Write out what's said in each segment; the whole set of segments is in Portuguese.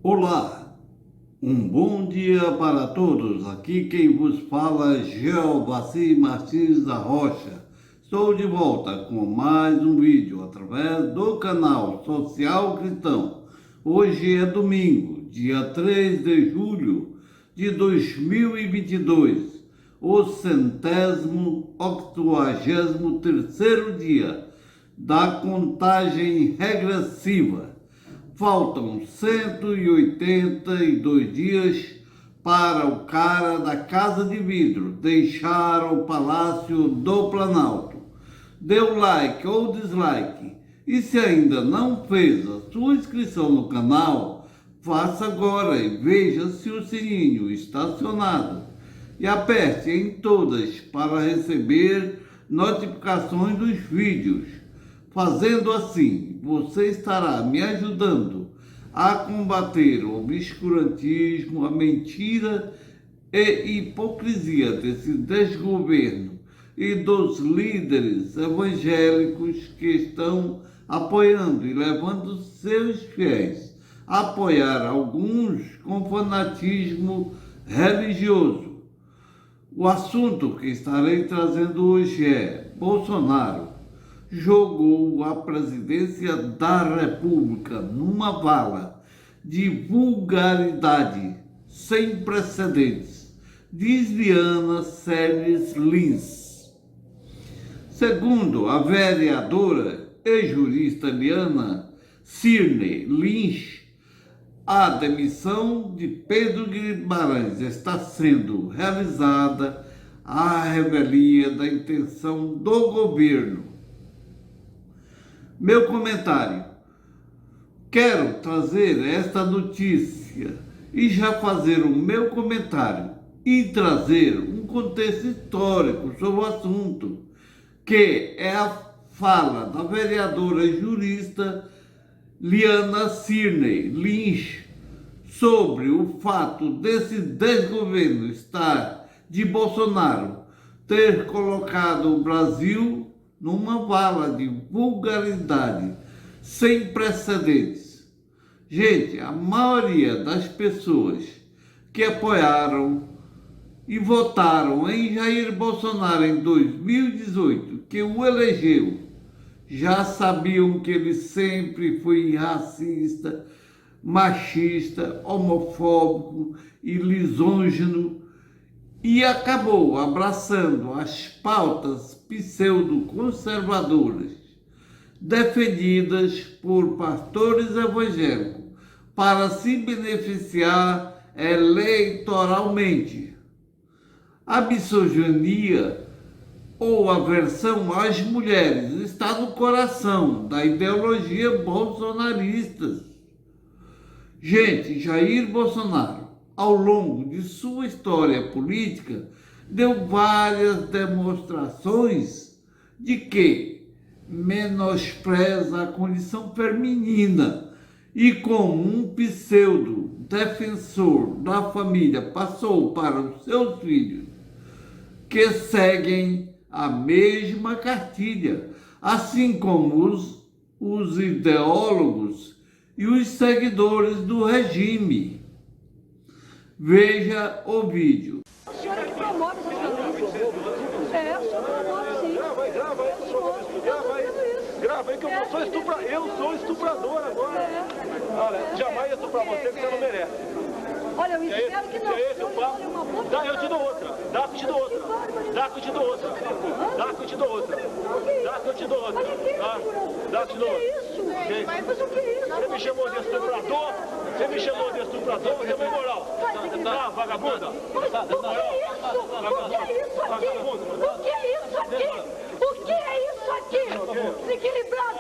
Olá, um bom dia para todos. Aqui quem vos fala é Geovaci Martins da Rocha. Estou de volta com mais um vídeo através do canal Social Cristão. Hoje é domingo, dia 3 de julho de 2022, o 183º dia da contagem regressiva. Faltam 182 dias para o cara da Casa de Vidro deixar o Palácio do Planalto. Dê o like ou dislike. E se ainda não fez a sua inscrição no canal, faça agora e veja se o sininho está acionado. E aperte em todas para receber notificações dos vídeos. Fazendo assim, você estará me ajudando a combater o obscurantismo, a mentira e hipocrisia desse desgoverno e dos líderes evangélicos que estão apoiando e levando seus fiéis a apoiar alguns com fanatismo religioso. O assunto que estarei trazendo hoje é: Bolsonaro jogou a presidência da República numa vala de vulgaridade sem precedentes, diz Liana Celes Lins. Segundo a vereadora e jurista Liana Cirne Lins, a demissão de Pedro Guimarães está sendo realizada à revelia da intenção do governo. Meu comentário: quero trazer esta notícia e já fazer o meu comentário e trazer um contexto histórico sobre o assunto, que é a fala da vereadora jurista Liana Cirne Lins sobre o fato desse desgoverno de Bolsonaro ter colocado o Brasil numa vala de vulgaridade sem precedentes. Gente, a maioria das pessoas que apoiaram e votaram em Jair Bolsonaro em 2018, que o elegeu, já sabiam que ele sempre foi racista, machista, homofóbico e lisonjeno, e acabou abraçando as pautas pseudo-conservadoras defendidas por pastores evangélicos para se beneficiar eleitoralmente. A misoginia ou aversão às mulheres está no coração da ideologia bolsonarista. Gente, Jair Bolsonaro, ao longo de sua história política, deu várias demonstrações de que menospreza a condição feminina e, como um pseudo defensor da família, passou para os seus filhos, que seguem a mesma cartilha, assim como os ideólogos e os seguidores do regime. Veja o vídeo. O senhor é que promove essa violência. É, o senhor promove, sim. Grava aí, grava aí que eu sou estuprador agora. Olha, jamais ia estuprar você porque você não merece. Olha, eu espero que não. Dá, eu te dou outra. Dá que eu te dou outra. Dá que eu te dou outra. Dá que eu te dou outra. Dá que eu te dou outra. Dá que eu te dou outra. Mas o que é isso? Você me chamou de estuprador? Você me chamou de estuprador? Você tem moral? Tá, vagabunda? O que é isso aqui? O que é isso aqui? O que é isso aqui? Desequilibrado!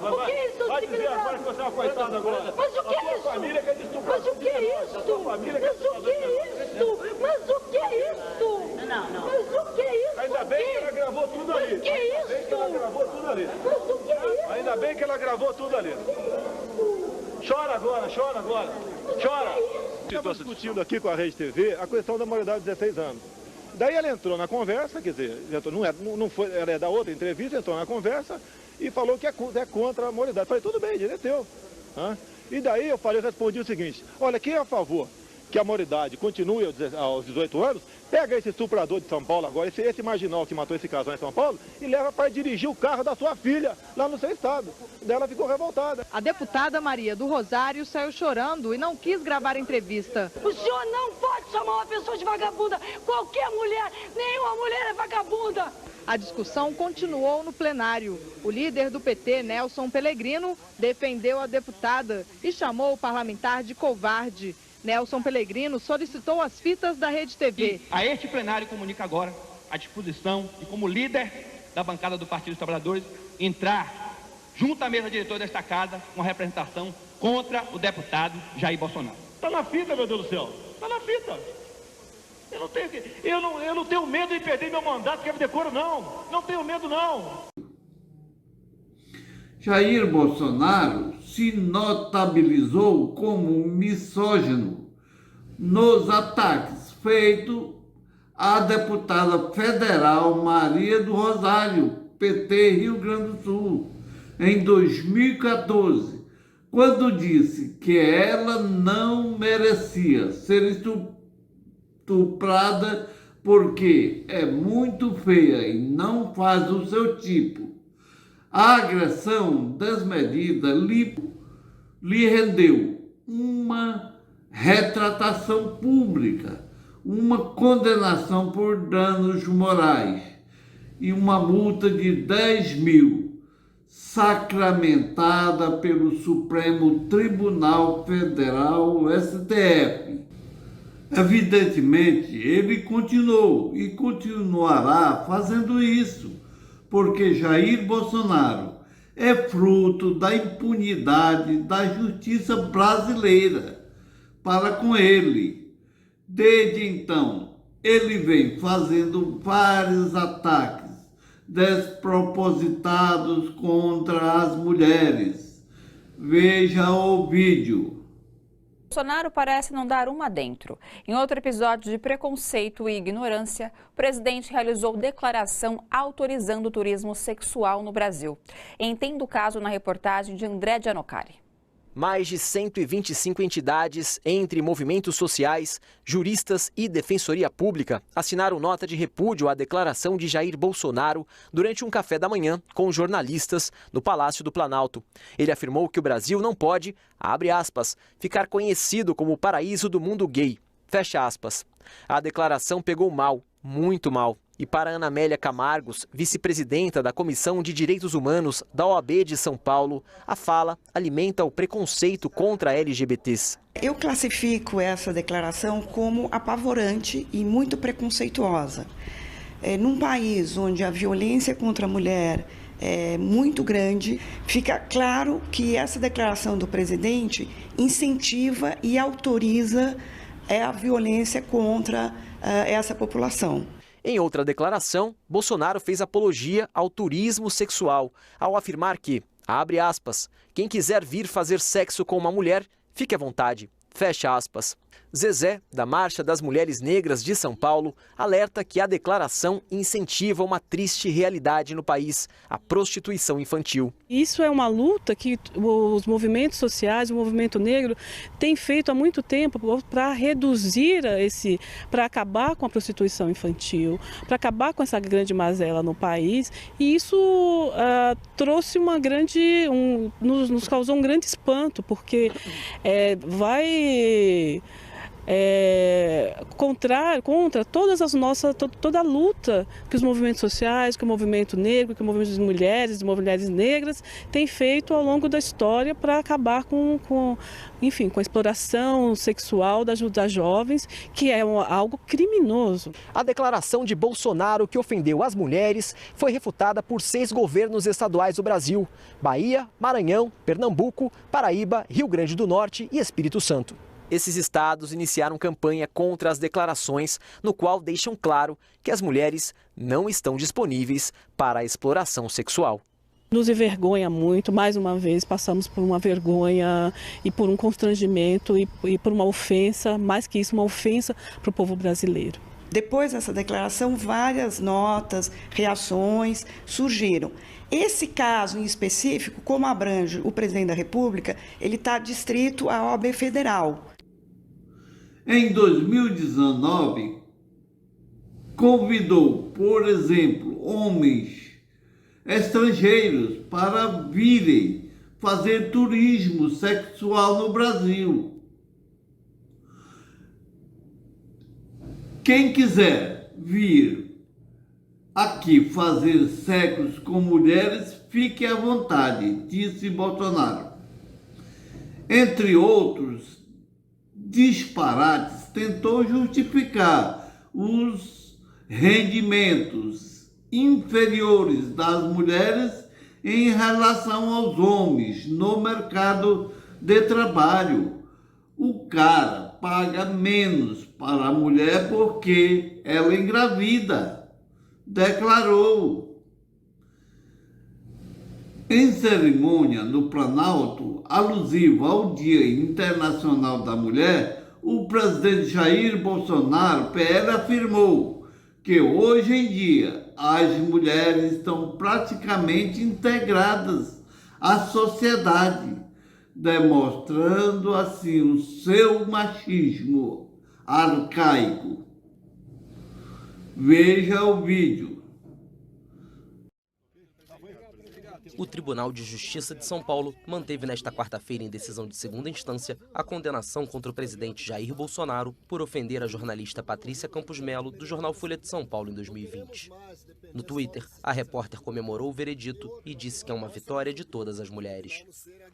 O que é isso, vai dizer agora que você é uma coitada agora. Mas o que é isso? Família que é de Mas o que é isso? Mas o que é isso? Mas o que é isso? Mas o que é isso? Ainda bem que ela gravou tudo ali. Mas o que é isso? Ainda bem que ela gravou tudo ali. Mas o que é isso? Ainda bem que ela gravou tudo ali. Chora agora, chora agora. Chora. Estava discutindo aqui com a Rede TV a questão da maioridade de 16 anos. Daí ela entrou na conversa, quer dizer, não foi, ela é da outra entrevista, entrou na conversa e falou que é contra a maioridade. Falei, tudo bem, direito é teu. E daí eu respondi o seguinte, olha, quem é a favor que a maioridade continue aos 18 anos, pega esse estuprador de São Paulo agora, esse marginal que matou esse casal em São Paulo, e leva para dirigir o carro da sua filha lá no seu estado. Daí ela ficou revoltada. A deputada Maria do Rosário saiu chorando e não quis gravar a entrevista. O senhor não pode chamar uma pessoa de vagabunda. Qualquer mulher, nenhuma mulher é vagabunda. A discussão continuou no plenário. O líder do PT, Nelson Pellegrino, defendeu a deputada e chamou o parlamentar de covarde. Nelson Pellegrino solicitou as fitas da Rede TV. E a este plenário comunica agora a disposição de, como líder da bancada do Partido dos Trabalhadores, entrar junto à mesa diretora desta casa com a representação contra o deputado Jair Bolsonaro. Está na fita, meu Deus do céu. Está na fita. Eu não tenho medo de perder meu mandato, que é decoro, não. Não tenho medo, não. Jair Bolsonaro se notabilizou como misógino nos ataques feitos à deputada federal Maria do Rosário, PT Rio Grande do Sul, em 2014, quando disse que ela não merecia ser estuprada porque é muito feia e não faz o seu tipo. A agressão desmedida lhe rendeu uma retratação pública, uma condenação por danos morais e uma multa de 10 mil, sacramentada pelo Supremo Tribunal Federal, STF. Evidentemente, ele continuou e continuará fazendo isso, porque Jair Bolsonaro é fruto da impunidade da justiça brasileira para com ele. Desde então, ele vem fazendo vários ataques despropositados contra as mulheres. Veja o vídeo. Bolsonaro parece não dar uma dentro. Em outro episódio de preconceito e ignorância, o presidente realizou declaração autorizando o turismo sexual no Brasil. Entenda o caso na reportagem de André Gianocari. Mais de 125 entidades, entre movimentos sociais, juristas e defensoria pública, assinaram nota de repúdio à declaração de Jair Bolsonaro durante um café da manhã com jornalistas no Palácio do Planalto. Ele afirmou que o Brasil não pode, abre aspas, ficar conhecido como o paraíso do mundo gay, fecha aspas. A declaração pegou mal, muito mal. E para Ana Amélia Camargos, vice-presidenta da Comissão de Direitos Humanos da OAB de São Paulo, a fala alimenta o preconceito contra LGBTs. Eu classifico essa declaração como apavorante e muito preconceituosa. Num país onde a violência contra a mulher é muito grande, fica claro que essa declaração do presidente incentiva e autoriza a violência contra essa população. Em outra declaração, Bolsonaro fez apologia ao turismo sexual, ao afirmar que, abre aspas, quem quiser vir fazer sexo com uma mulher, fique à vontade, fecha aspas. Zezé, da Marcha das Mulheres Negras de São Paulo, alerta que a declaração incentiva uma triste realidade no país, a prostituição infantil. Isso é uma luta que os movimentos sociais, o movimento negro, tem feito há muito tempo para reduzir para acabar com a prostituição infantil, para acabar com essa grande mazela no país. E isso trouxe nos causou um grande espanto, porque vai contra toda a luta que os movimentos sociais, que o movimento negro, que o movimento das mulheres negras tem feito ao longo da história para acabar com a exploração sexual das jovens, que é algo criminoso. A declaração de Bolsonaro, que ofendeu as mulheres, foi refutada por 6 governos estaduais do Brasil: Bahia, Maranhão, Pernambuco, Paraíba, Rio Grande do Norte e Espírito Santo. Esses estados iniciaram campanha contra as declarações, no qual deixam claro que as mulheres não estão disponíveis para a exploração sexual. Nos envergonha muito, mais uma vez passamos por uma vergonha e por um constrangimento e por uma ofensa, mais que isso, uma ofensa para o povo brasileiro. Depois dessa declaração, várias notas, reações surgiram. Esse caso em específico, como abrange o presidente da República, ele está adstrito à OAB Federal. Em 2019, convidou, por exemplo, homens estrangeiros para virem fazer turismo sexual no Brasil. Quem quiser vir aqui fazer sexo com mulheres, fique à vontade, disse Bolsonaro. Entre outros disparates, tentou justificar os rendimentos inferiores das mulheres em relação aos homens no mercado de trabalho. O cara paga menos para a mulher porque ela engravida, declarou. Em cerimônia no Planalto, alusiva ao Dia Internacional da Mulher, o presidente Jair Bolsonaro, PL, afirmou que hoje em dia as mulheres estão praticamente integradas à sociedade, demonstrando assim o seu machismo arcaico. Veja o vídeo. O Tribunal de Justiça de São Paulo manteve nesta quarta-feira, em decisão de segunda instância, a condenação contra o presidente Jair Bolsonaro por ofender a jornalista Patrícia Campos Melo, do jornal Folha de São Paulo, em 2020. No Twitter, a repórter comemorou o veredito e disse que é uma vitória de todas as mulheres.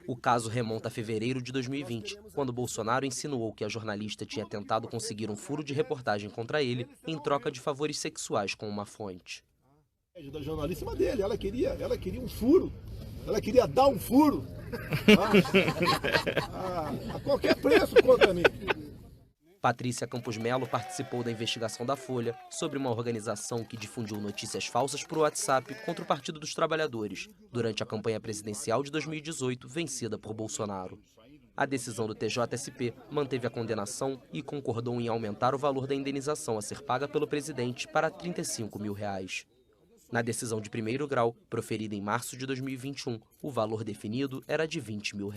O caso remonta a fevereiro de 2020, quando Bolsonaro insinuou que a jornalista tinha tentado conseguir um furo de reportagem contra ele em troca de favores sexuais com uma fonte. Da jornalista dele, ela queria um furo, ela queria dar um furo a qualquer preço contra mim. Patrícia Campos Melo participou da investigação da Folha sobre uma organização que difundiu notícias falsas por WhatsApp contra o Partido dos Trabalhadores, durante a campanha presidencial de 2018, vencida por Bolsonaro. A decisão do TJSP manteve a condenação e concordou em aumentar o valor da indenização a ser paga pelo presidente para R$ 35 mil. Na decisão de primeiro grau, proferida em março de 2021, o valor definido era de R$ 20 mil.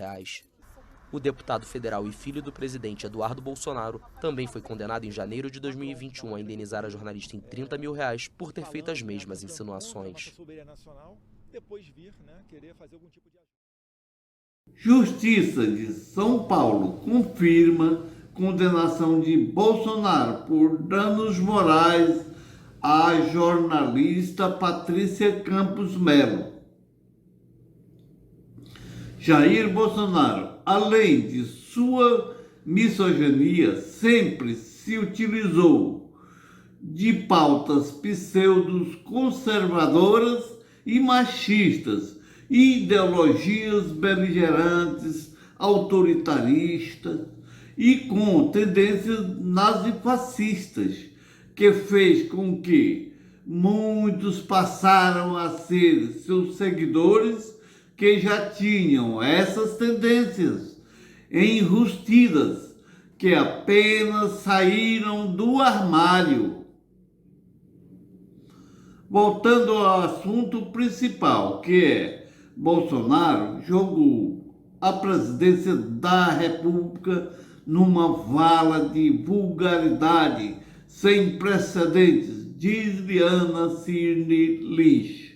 O deputado federal e filho do presidente Eduardo Bolsonaro também foi condenado em janeiro de 2021 a indenizar a jornalista em R$ 30 mil por ter feito as mesmas insinuações. Justiça de São Paulo confirma condenação de Bolsonaro por danos morais à jornalista Patrícia Campos Melo. Jair Bolsonaro, além de sua misoginia, sempre se utilizou de pautas pseudos conservadoras e machistas, ideologias beligerantes, autoritaristas e com tendências nazifascistas, que fez com que muitos passaram a ser seus seguidores que já tinham essas tendências enrustidas, que apenas saíram do armário. Voltando ao assunto principal, que é Bolsonaro jogou a presidência da República numa vala de vulgaridade sem precedentes, diz Liana Cirne Lins.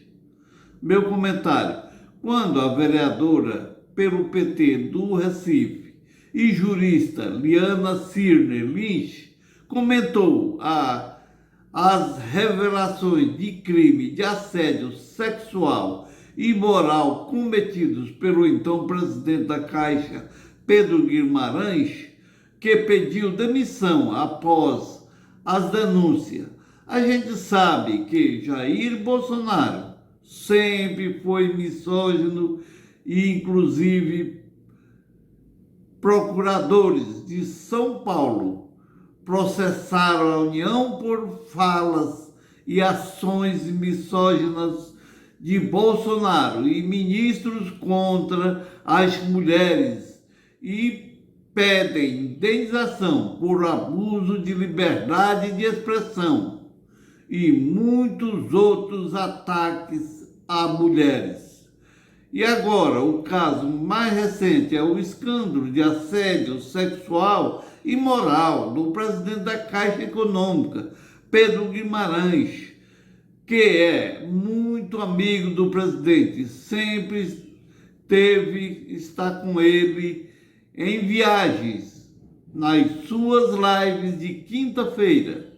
Meu comentário: quando a vereadora pelo PT do Recife e jurista Liana Cirne Lins comentou as revelações de crime de assédio sexual e moral cometidos pelo então presidente da Caixa, Pedro Guimarães, que pediu demissão após as denúncias. A gente sabe que Jair Bolsonaro sempre foi misógino e, inclusive, procuradores de São Paulo processaram a União por falas e ações misóginas de Bolsonaro e ministros contra as mulheres e pedem indenização por abuso de liberdade de expressão e muitos outros ataques a mulheres. E agora, o caso mais recente é o escândalo de assédio sexual e moral do presidente da Caixa Econômica, Pedro Guimarães, que é muito amigo do presidente, sempre está com ele em viagens, nas suas lives de quinta-feira.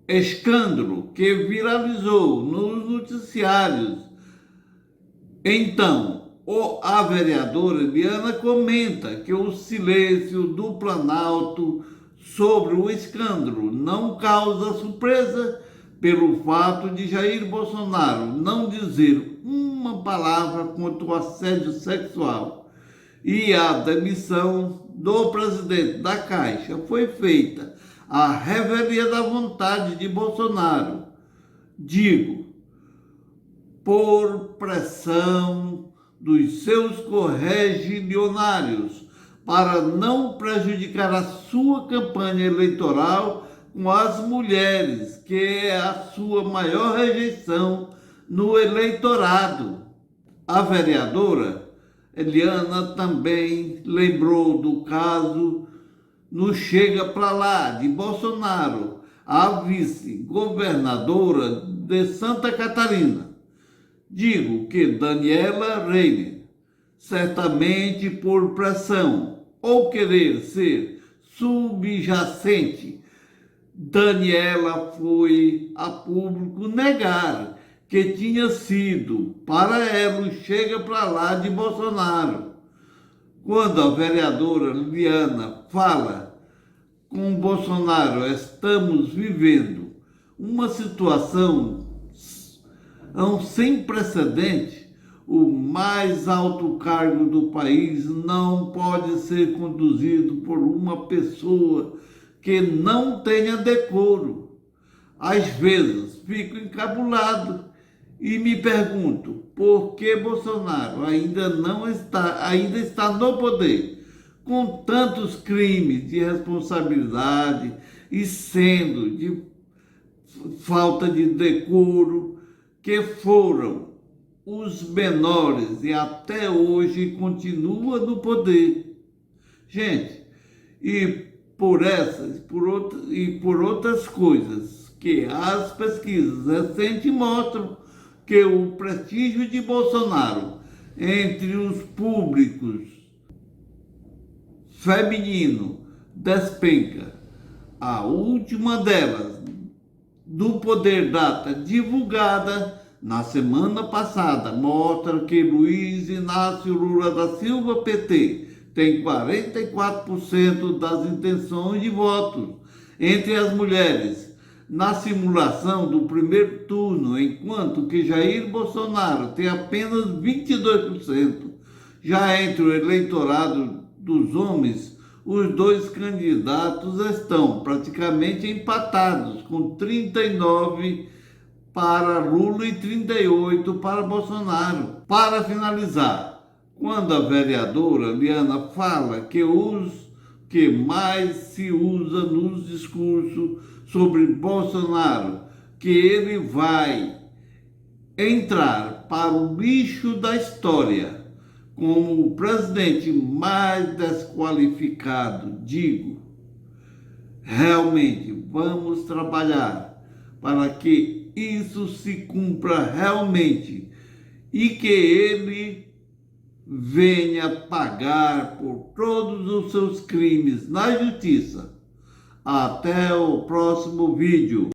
Escândalo que viralizou nos noticiários. Então, a vereadora Eliana comenta que o silêncio do Planalto sobre o escândalo não causa surpresa pelo fato de Jair Bolsonaro não dizer uma palavra contra o assédio sexual. E a demissão do presidente da Caixa foi feita à revelia da vontade de Bolsonaro. Digo, por pressão dos seus correligionários para não prejudicar a sua campanha eleitoral com as mulheres, que é a sua maior rejeição no eleitorado. A vereadora Eliana também lembrou do caso no Chega Pra Lá de Bolsonaro, a vice-governadora de Santa Catarina. Digo que Daniela Reiner, certamente por pressão ou querer ser subjacente, Daniela foi a público negar que tinha sido para ela o Chega Pra Lá de Bolsonaro. Quando a vereadora Liana fala com Bolsonaro, estamos vivendo uma situação sem precedente. O mais alto cargo do país não pode ser conduzido por uma pessoa que não tenha decoro. Às vezes fico encabulado e me pergunto por que Bolsonaro ainda está no poder, com tantos crimes de responsabilidade e sendo de falta de decoro, que foram os menores e até hoje continua no poder. Gente, e por essas por outras coisas que as pesquisas recentes mostram que o prestígio de Bolsonaro entre os públicos feminino despenca. A última delas, do Poder Data, divulgada na semana passada, mostra que Luiz Inácio Lula da Silva, PT, tem 44% das intenções de votos entre as mulheres na simulação do primeiro turno, enquanto que Jair Bolsonaro tem apenas 22%. Já entre o eleitorado dos homens, os dois candidatos estão praticamente empatados, com 39% para Lula e 38% para Bolsonaro. Para finalizar, quando a vereadora Liana fala que os que mais se usa nos discursos sobre Bolsonaro, que ele vai entrar para o lixo da história como o presidente mais desqualificado, digo, realmente vamos trabalhar para que isso se cumpra realmente e que ele venha pagar por todos os seus crimes na justiça. Até o próximo vídeo.